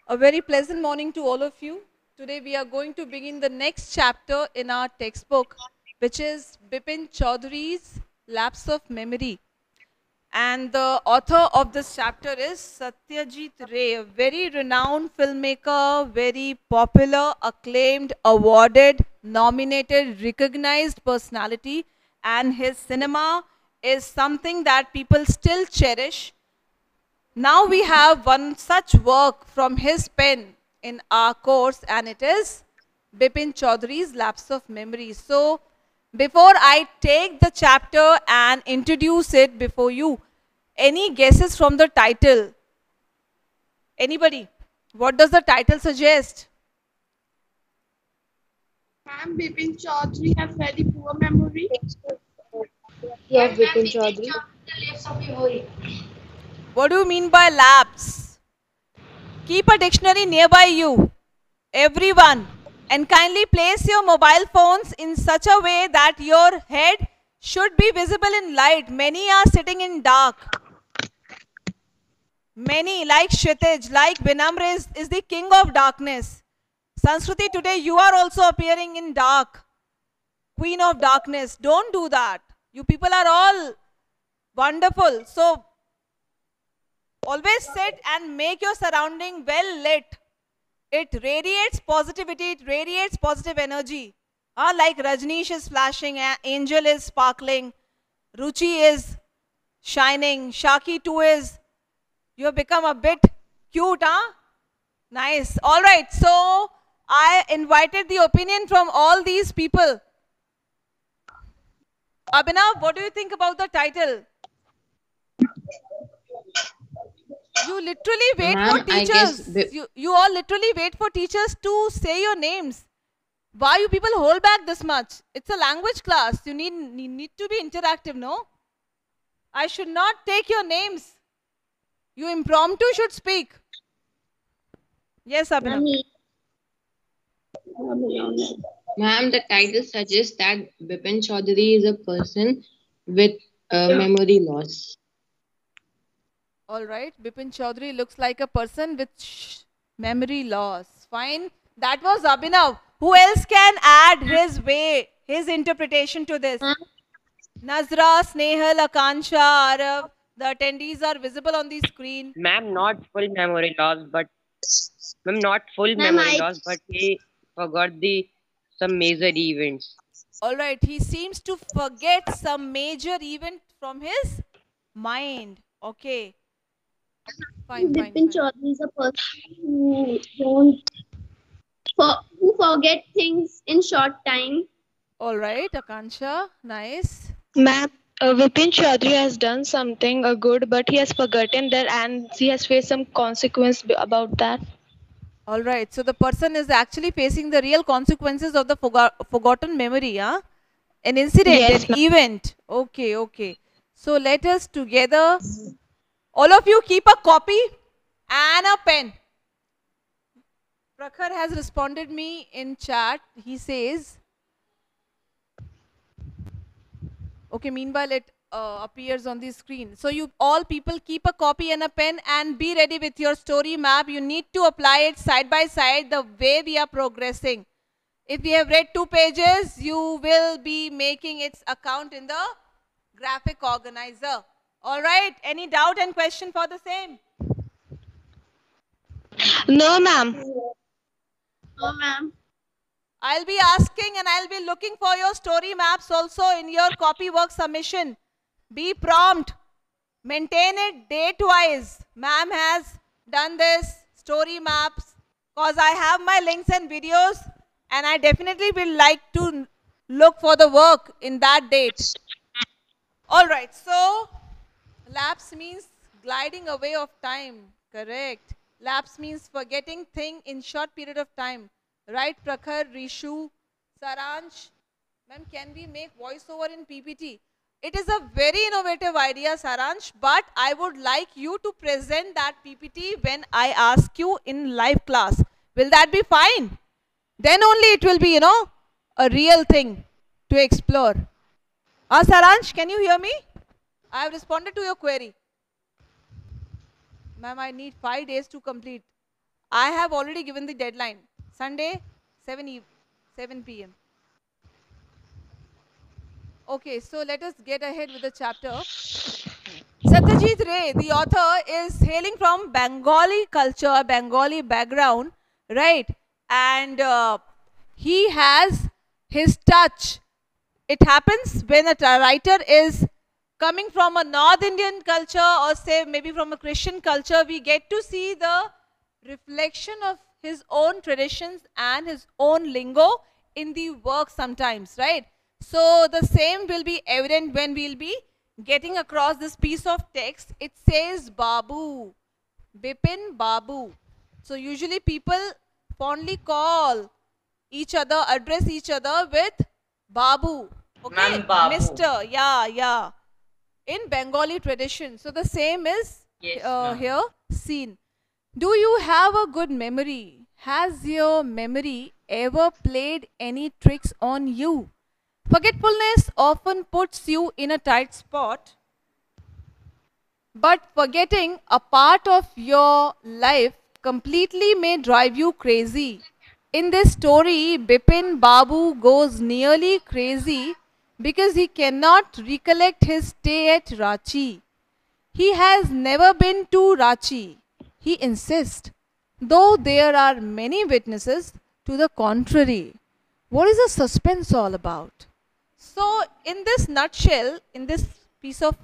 A very pleasant morning to all of you. Today we are going to begin the next chapter in our textbook, which is Bipin Chaudhary's Lapse of Memory. And the author of this chapter is Satyajit Ray, a very renowned filmmaker, very popular, acclaimed, awarded, nominated, recognized personality. And his cinema is something that people still cherish. Now we have one such work from his pen in our course, and it is Bipin Chaudhary's Lapse of Memory. So, before I take the chapter and introduce it before you, any guesses from the title? Anybody? What does the title suggest? Ma'am, Bipin Chaudhary have very poor memory. Yes, Bipin Chaudhary. What do you mean by lapse? Keep a dictionary nearby you, everyone, and kindly place your mobile phones in such a way that your head should be visible in light. Many are sitting in dark. Many, like Kshitij, like Vinamra, is the king of darkness. Sanskruti, today you are also appearing in dark. Queen of darkness. Don't do that. You people are all wonderful. So, always sit and make your surrounding well lit. It radiates positivity, it radiates positive energy. Like Rajneesh is flashing, Angel is sparkling, Ruchi is shining, Shaki too is, you have become a bit cute, huh? Nice. All right, so I invited the opinion from all these people. Abhinav, what do you think about the title? You literally wait for Ma'am, I guess teachers. You all literally wait for teachers to say your names. Why you people hold back this much? It's a language class. You need to be interactive, no? I should not take your names. You impromptu should speak. Yes, Abhinav. Ma'am, the title suggests that Bipin Chaudhary is a person with memory loss. All right. Bipin Chaudhary looks like a person with memory loss. Fine. That was Abhinav. Who else can add his way, his interpretation to this? Nazra, Snehal, Akansha, Arav. The attendees are visible on the screen. Ma'am, not full memory loss, but ma'am, not full Ma'am, memory loss, but he forgot the some major events. All right. He seems to forget some major event from his mind. Okay. Fine, fine, Bipin fine. Chaudhary is a person who forget things in short time. All right, Akansha. Nice. Ma'am, Vipin Chaudhary has done something good, but he has forgotten that and he has faced some consequence about that. All right. So the person is actually facing the real consequences of the forgotten memory, huh? An incident, Yes, an ma'am. event. Okay, okay. So let us together, all of you keep a copy and a pen. Prakhar has responded me in chat. He says, okay, meanwhile it appears on the screen. So you all people keep a copy and a pen and be ready with your story map. You need to apply it side by side the way we are progressing. If we have read 2 pages, you will be making its account in the graphic organizer. All right. Any doubt and question for the same? No, ma'am. No, ma'am. I'll be asking and I'll be looking for your story maps also in your copy work submission. Be prompt. Maintain it date-wise. Ma'am has done this story maps because I have my links and videos and I definitely will like to look for the work in that date. All right. So, lapse means gliding away of time. Correct. Lapse means forgetting thing in short period of time. Right, Prakhar, Rishu, Saransh. Ma'am, can we make voiceover in PPT? It is a very innovative idea, Saransh, but I would like you to present that PPT when I ask you in live class. Will that be fine? Then only it will be, a real thing to explore. Saransh, can you hear me? I have responded to your query. Ma'am, I need 5 days to complete. I have already given the deadline. Sunday, 7 p.m. Okay, so let us get ahead with the chapter. Satyajit Ray, the author, is hailing from Bengali culture, Bengali background, right? And he has his touch. It happens when a writer is coming from a North Indian culture, or say maybe from a Christian culture, we get to see the reflection of his own traditions and his own lingo in the work sometimes, right? So the same will be evident when we'll be getting across this piece of text. It says Babu, Bipin Babu. So usually people fondly call each other, address each other with Babu. Okay, Ma'am, Babu. Mr. Yeah. In Bengali tradition. So the same is Yes, ma'am. here seen. Do you have a good memory? Has your memory ever played any tricks on you? Forgetfulness often puts you in a tight spot, but forgetting a part of your life completely may drive you crazy. In this story, Bipin Babu goes nearly crazy because he cannot recollect his stay at Ranchi. He has never been to Ranchi, he insists, though there are many witnesses to the contrary. What is the suspense all about? So, in this nutshell, in this piece of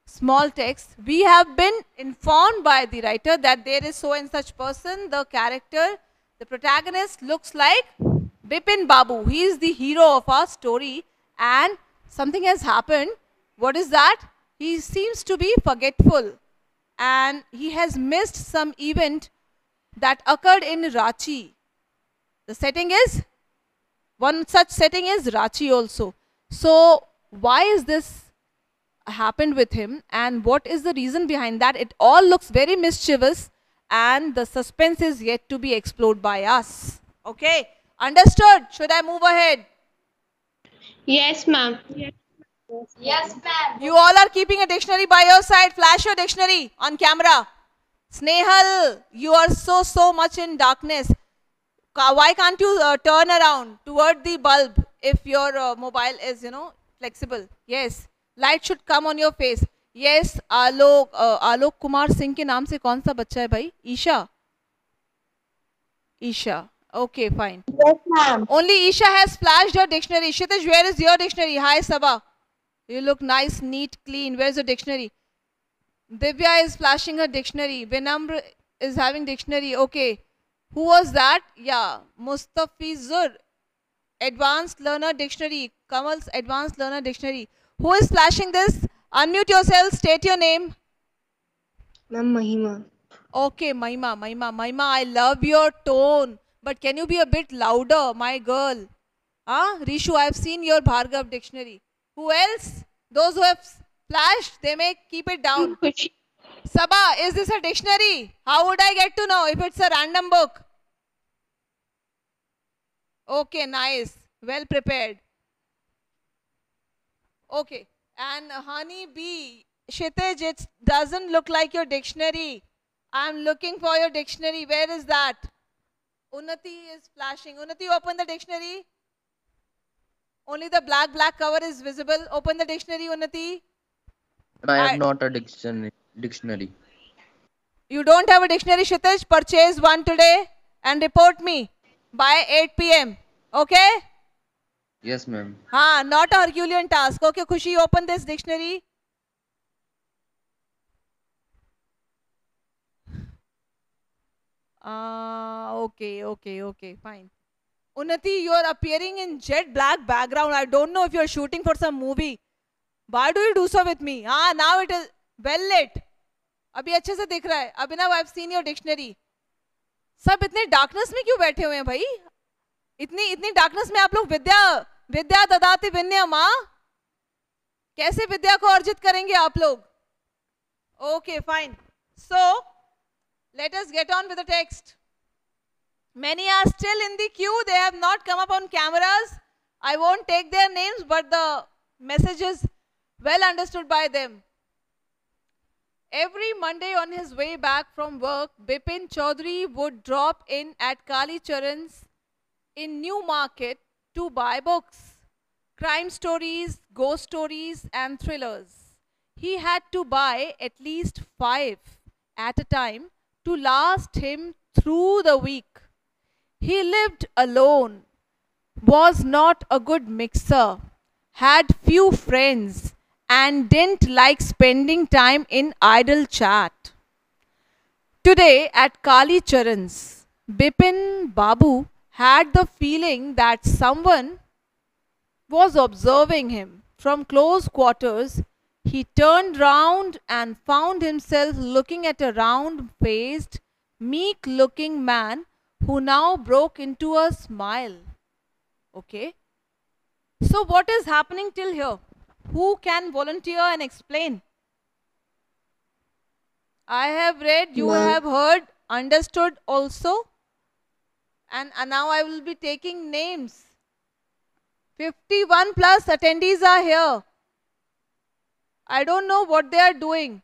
small text, we have been informed by the writer that there is so and such person, the character, the protagonist looks like Bipin Babu. He is the hero of our story, and something has happened. What is that? He seems to be forgetful and he has missed some event that occurred in Ranchi. The setting is, one such setting is Ranchi also. So why is this happened with him and what is the reason behind that? It all looks very mischievous and the suspense is yet to be explored by us. Okay, understood? Should I move ahead? Yes, ma'am. Yes, ma'am. You all are keeping a dictionary by your side. Flash your dictionary on camera. Snehal, you are so much in darkness. Why can't you turn around toward the bulb if your mobile is, flexible? Yes, light should come on your face. Yes, Alok Kumar Singh के नाम से कौन सा बच्चा है भाई? Isha. Okay, fine. Yes, ma'am. Only Isha has flashed her dictionary. Kshitij, where is your dictionary? Hi, Sabha. You look nice, neat, clean. Where's your dictionary? Divya is flashing her dictionary. Vinamr is having dictionary. Okay. Who was that? Yeah. Mustafizur. Advanced Learner Dictionary. Kamal's Advanced Learner Dictionary. Who is flashing this? Unmute yourself. State your name. Ma'am, Mahima. Okay, Mahima, I love your tone. But can you be a bit louder, my girl? Rishu, I have seen your Bhargav dictionary. Who else? Those who have flashed, they may keep it down. Sabha, is this a dictionary? How would I get to know if it's a random book? Okay, nice. Well prepared. Okay. And Honey Bee, Kshitij, it doesn't look like your dictionary. I'm looking for your dictionary. Where is that? Unnati is flashing. Unnati, open the dictionary. Only the black cover is visible. Open the dictionary, Unnati. I have not a dictionary. You don't have a dictionary, Kshitij? Purchase one today and report me by 8 p.m. Okay? Yes, ma'am. Not a Herculean task. Okay, Khushi, open this dictionary. Okay, fine. Unnati, you are appearing in jet black background. I don't know if you are shooting for some movie. Why do you do so with me? Now it is well lit. अभी अच्छे से दिख रहा है. Abhinav, I've seen your dictionary. सब इतने darkness में क्यों बैठे हुए हैं भाई? इतनी darkness में आप लोग विद्या ददाति विनय माँ कैसे विद्या को अर्जित करेंगे आप लोग? Okay, fine. So, let us get on with the text. Many are still in the queue. They have not come up on cameras. I won't take their names, but the message is well understood by them. Every Monday on his way back from work, Bipin Chaudhary would drop in at Kali Charan's in New Market to buy books, crime stories, ghost stories and thrillers. He had to buy at least 5 at a time to last him through the week. He lived alone, was not a good mixer, had few friends, and didn't like spending time in idle chat. Today at Kali Charan's, Bipin Babu had the feeling that someone was observing him from close quarters. He turned round and found himself looking at a round-faced, meek-looking man who now broke into a smile. Okay. So what is happening till here? Who can volunteer and explain? I have read, you have heard, understood also. And now I will be taking names. 51 plus attendees are here. I don't know what they are doing.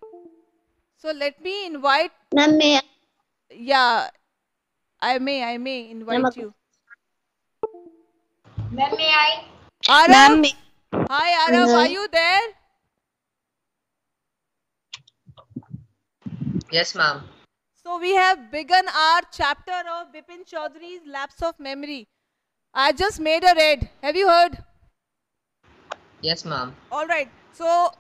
So let me invite. Ma'am, may I? Yeah, I may invite you. Ma'am, may I? Arav? Ma'am, Hi Arav, are you there? Yes, ma'am. So we have begun our chapter of Bipin Chaudhary's Lapse of Memory. I just made a read. Have you heard? Yes, ma'am. Alright. So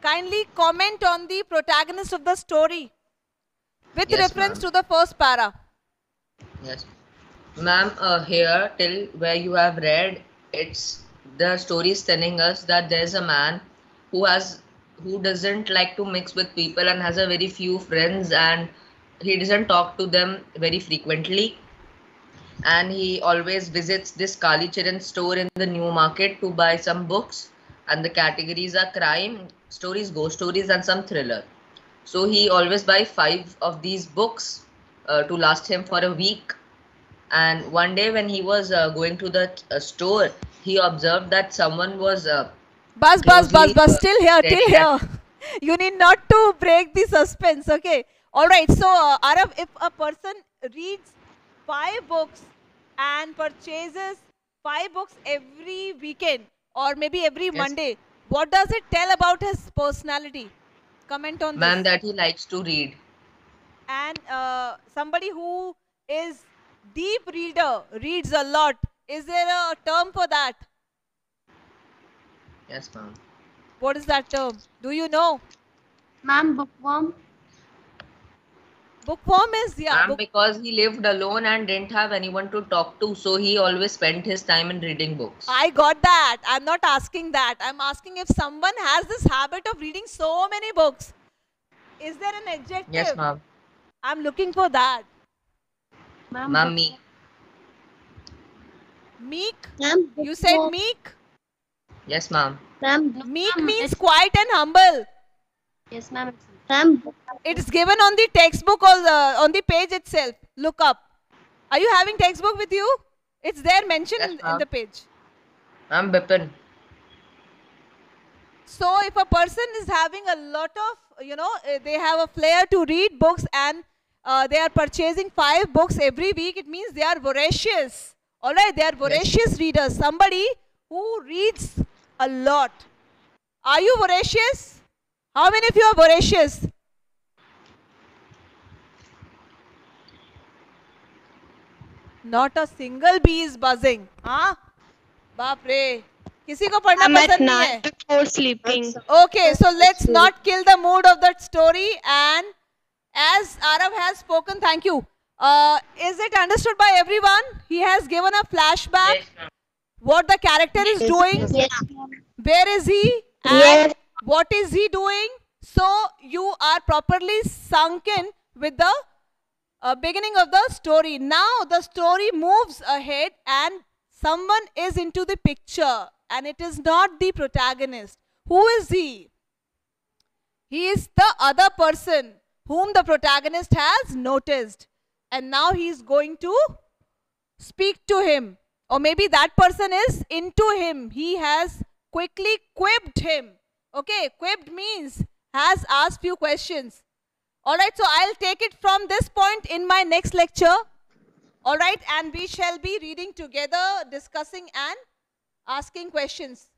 kindly comment on the protagonist of the story with Yes, reference ma'am. to the first para. Yes. Ma'am, here till where you have read, it's the story is telling us that there's a man who doesn't like to mix with people and has a very few friends, and he doesn't talk to them very frequently, and he always visits this Kali Charan store in the New Market to buy some books, and the categories are crime stories, ghost stories and some thriller. So he always buy 5 of these books to last him for a week. And one day when he was going to the store, he observed that someone was Bus, closely, still here, staring at- You need not to break the suspense, okay? Alright, so Arav, if a person reads 5 books and purchases 5 books every weekend or maybe every Yes. Monday, what does it tell about his personality? Comment on man this. that he likes to read. And somebody who is deep reader, reads a lot, is there a term for that? Yes, ma'am. What is that term? Do you know? Ma'am, bookworm. Bookworm is, yeah. Ma'am, because he lived alone and didn't have anyone to talk to, so he always spent his time in reading books. I got that. I'm not asking that. I'm asking if someone has this habit of reading so many books. Is there an adjective? Yes, ma'am. I'm looking for that. Ma'am, me. Meek? Ma'am, You said meek? Yes, ma'am. Ma'am, Meek means quiet and humble. yes, ma'am. Ma'am, It's given on the textbook or on the page itself. Look up. Are you having textbook with you? It's there mentioned Yes, in ma'am. the page. Ma'am, Bipin. So if a person is having a lot of, they have a flair to read books and they are purchasing 5 books every week, it means they are voracious. Alright, they are voracious readers. Somebody who reads a lot. Are you voracious? How many of you are voracious? Not a single bee is buzzing. हाँ? बाप रे. किसी को पढ़ना I'm at पसंद नहीं है? 9 before sleeping. Okay, so let's not kill the mood of that story. And as Arav has spoken, thank you. Is it understood by everyone? He has given a flashback. Yes, ma'am. What the character is doing, yes, where is he, and Yes. what is he doing. So you are properly sunk in with the beginning of the story. Now the story moves ahead and someone is into the picture and it is not the protagonist. Who is he? He is the other person whom the protagonist has noticed, and now he is going to speak to him, or maybe that person is into him. He has quickly quipped him. Okay, quipped means has asked few questions. All right, so I'll take it from this point in my next lecture. All right, and we shall be reading together, discussing and asking questions.